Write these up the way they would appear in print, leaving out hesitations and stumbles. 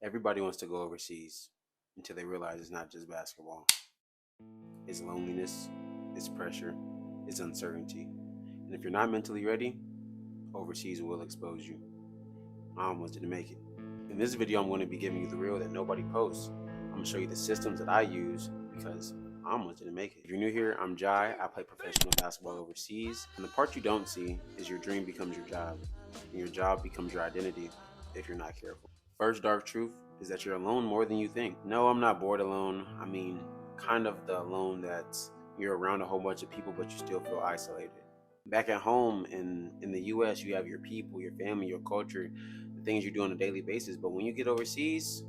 Everybody wants to go overseas until they realize it's not just basketball. It's loneliness, it's pressure, it's uncertainty. And if you're not mentally ready, overseas will expose you. I almost didn't make it. In this video, I'm going to be giving you the real that nobody posts. I'm going to show you the systems that I use because I almost didn't make it. If you're new here, I'm Jai. I play professional basketball overseas. And the part you don't see is your dream becomes your job, and your job becomes your identity if you're not careful. First dark truth is that you're alone more than you think. No, I'm not bored alone. I mean, kind of the alone that's you're around a whole bunch of people, but you still feel isolated. Back at home in the US, you have your people, your family, your culture, the things you do on a daily basis. But when you get overseas,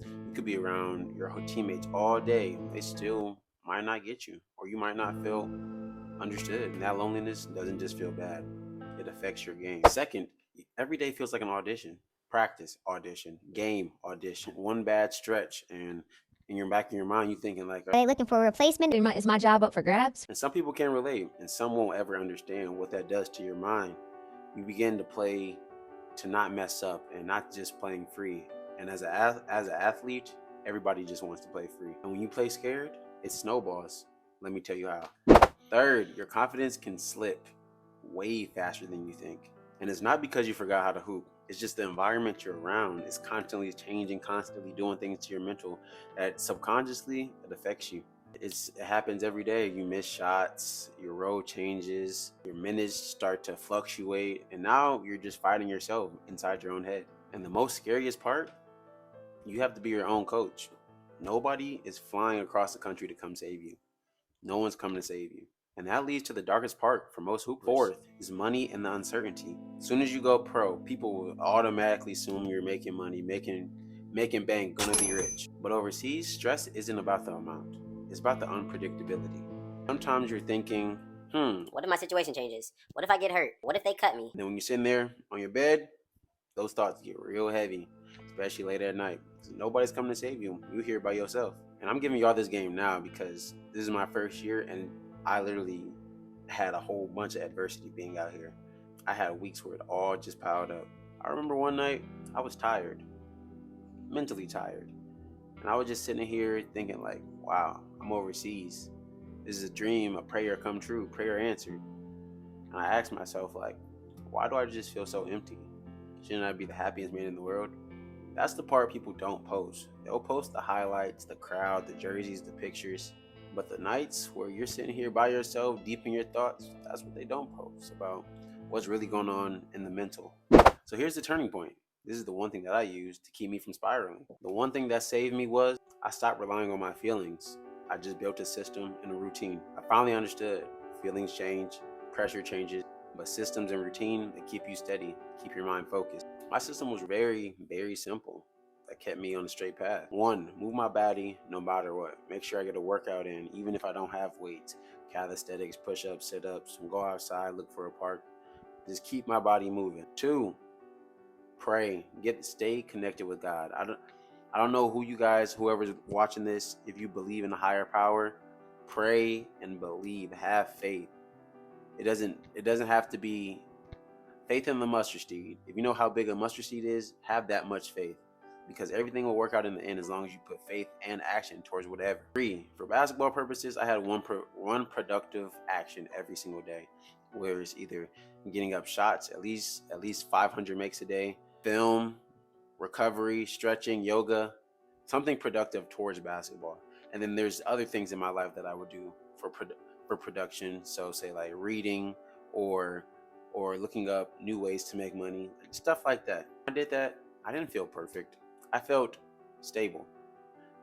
you could be around your teammates all day. They still might not get you, or you might not feel understood. And that loneliness doesn't just feel bad, it affects your game. Second, every day feels like an audition. Practice, audition, game, audition. One bad stretch, and in your back of your mind, you thinking like, Are they looking for a replacement? Is my job up for grabs? and some people can't relate, and some won't ever understand what that does to your mind. You begin to play to not mess up and not just playing free. And as an athlete, everybody just wants to play free. And when you play scared, it snowballs. Let me tell you how. Third, your confidence can slip way faster than you think. And it's not because you forgot how to hoop. It's just the environment you're around is constantly changing, constantly doing things to your mental that subconsciously it affects you. It happens every day. You miss shots, your role changes, your minutes start to fluctuate, and now you're just fighting yourself inside your own head. And the most scariest part, you have to be your own coach. Nobody is flying across the country to come save you. No one's coming to save you. And that leads to the darkest part for most hoopers. Fourth is money and the uncertainty. As soon as you go pro, people will automatically assume you're making money, making bank, gonna be rich. But overseas, stress isn't about the amount. It's about the unpredictability. Sometimes you're thinking, What if my situation changes? What if I get hurt? What if they cut me? then when you're sitting there on your bed, those thoughts get real heavy, especially late at night. So nobody's coming to save you. You're here by yourself. And I'm giving y'all this game now because this is my first year and I literally had a whole bunch of adversity being out here. I had weeks where it all just piled up. I remember one night I was tired, mentally tired. And I was just sitting here thinking like, wow, I'm overseas. This is a dream, a prayer come true, prayer answered. And I asked myself like, why do I just feel so empty? Shouldn't I be the happiest man in the world? That's the part people don't post. They'll post the highlights, the crowd, the jerseys, the pictures. But the nights where you're sitting here by yourself, deep in your thoughts, that's what they don't post about what's really going on in the mental. So here's the turning point. This is the one thing that I used to keep me from spiraling. The one thing that saved me was I stopped relying on my feelings. I just built a system and a routine. I finally understood feelings change, pressure changes, but systems and routine, they keep you steady, keep your mind focused. My system was very, very simple. That kept me on the straight path. One, move my body no matter what. Make sure I get a workout in, even if I don't have weights. Calisthenics, push-ups, sit-ups, go outside, look for a park. Just keep my body moving. Two, pray. Stay connected with God. I don't know who you guys, whoever's watching this, if you believe in a higher power, pray and believe. Have faith. It doesn't have to be faith in the mustard seed. If you know how big a mustard seed is, have that much faith, because everything will work out in the end as long as you put faith and action towards whatever. Three, for basketball purposes, I had one productive action every single day, where it's either getting up shots, at least 500 makes a day, film, recovery, stretching, yoga, something productive towards basketball. And then there's other things in my life that I would do for production. So say like reading or looking up new ways to make money, stuff like that. I did that. I didn't feel perfect. I felt stable.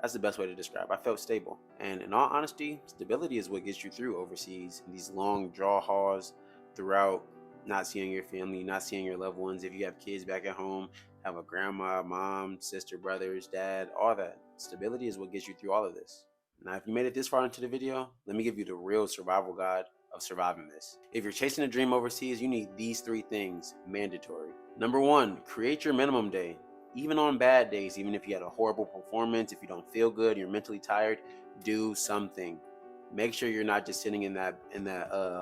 That's the best way to describe. I felt stable. And in all honesty, stability is what gets you through overseas. These long draw hauls throughout, not seeing your family, not seeing your loved ones. If you have kids back at home, have a grandma, mom, sister, brothers, dad, all that. Stability is what gets you through all of this. Now, if you made it this far into the video, let me give you the real survival guide of surviving this. If you're chasing a dream overseas, you need these three things, mandatory. Number one, create your minimum day. Even on bad days, even if you had a horrible performance, if you don't feel good, you're mentally tired, do something. Make sure you're not just sitting in that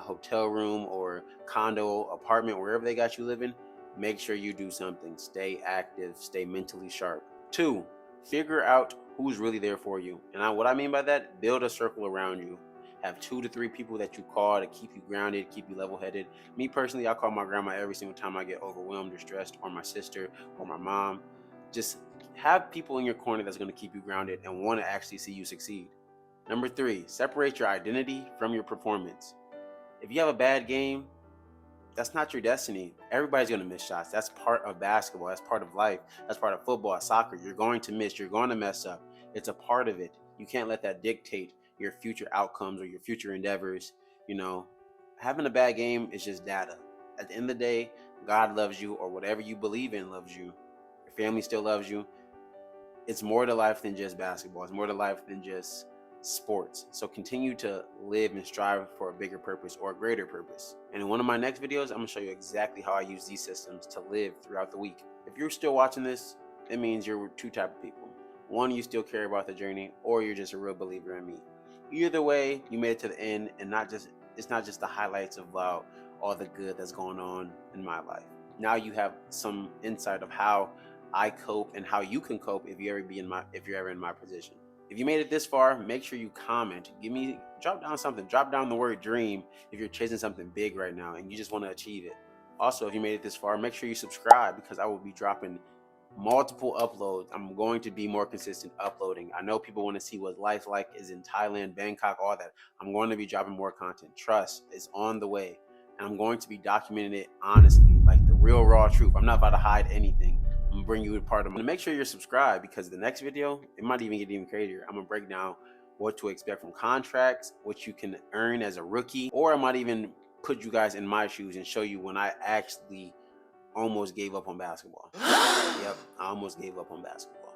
hotel room or condo, apartment, wherever they got you living. Make sure you do something. Stay active, stay mentally sharp. 2, figure out who's really there for you. And what I mean by that, build a circle around you. Have 2 to 3 people that you call to keep you grounded, keep you level-headed. Me personally, I call my grandma every single time I get overwhelmed or stressed, or my sister or my mom. Just have people in your corner that's going to keep you grounded and want to actually see you succeed. Number 3, separate your identity from your performance. If you have a bad game, that's not your destiny. Everybody's going to miss shots. That's part of basketball. That's part of life. That's part of football, soccer. You're going to miss. You're going to mess up. It's a part of it. You can't let that dictate your future outcomes or your future endeavors. You know, having a bad game is just data. At the end of the day, God loves you, or whatever you believe in loves you. Your family still loves you. It's more to life than just basketball. It's more to life than just sports. So continue to live and strive for a bigger purpose or a greater purpose. And in one of my next videos, I'm gonna show you exactly how I use these systems to live throughout the week. If you're still watching this, it means you're 2 types of people. 1, you still care about the journey, or you're just a real believer in me. Either way, you made it to the end, and it's not just the highlights about all the good that's going on in my life. Now you have some insight of how I cope and how you can cope if you're ever in my position. If you made it this far, make sure you comment. Drop down something. Drop down the word dream if you're chasing something big right now and you just want to achieve it. Also, if you made it this far, make sure you subscribe, because I will be dropping multiple uploads. I'm going to be more consistent uploading. I know people want to see what life like is in Thailand, Bangkok, all that. I'm going to be dropping more content. Trust, it's on the way. And I'm going to be documenting it honestly, like the real raw truth. I'm not about to hide anything. I'm gonna bring you a part of it. Make sure you're subscribed, because the next video, it might even get even crazier. I'm gonna break down what to expect from contracts, what you can earn as a rookie, or I might even put you guys in my shoes and show you when I actually almost gave up on basketball. Yep, I almost gave up on basketball.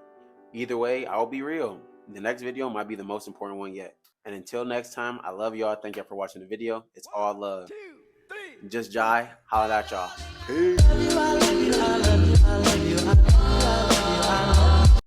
Either way, I'll be real. The next video might be the most important one yet. And until next time, I love y'all. Thank y'all for watching the video. It's all love. Just Jai, holla at y'all. Peace.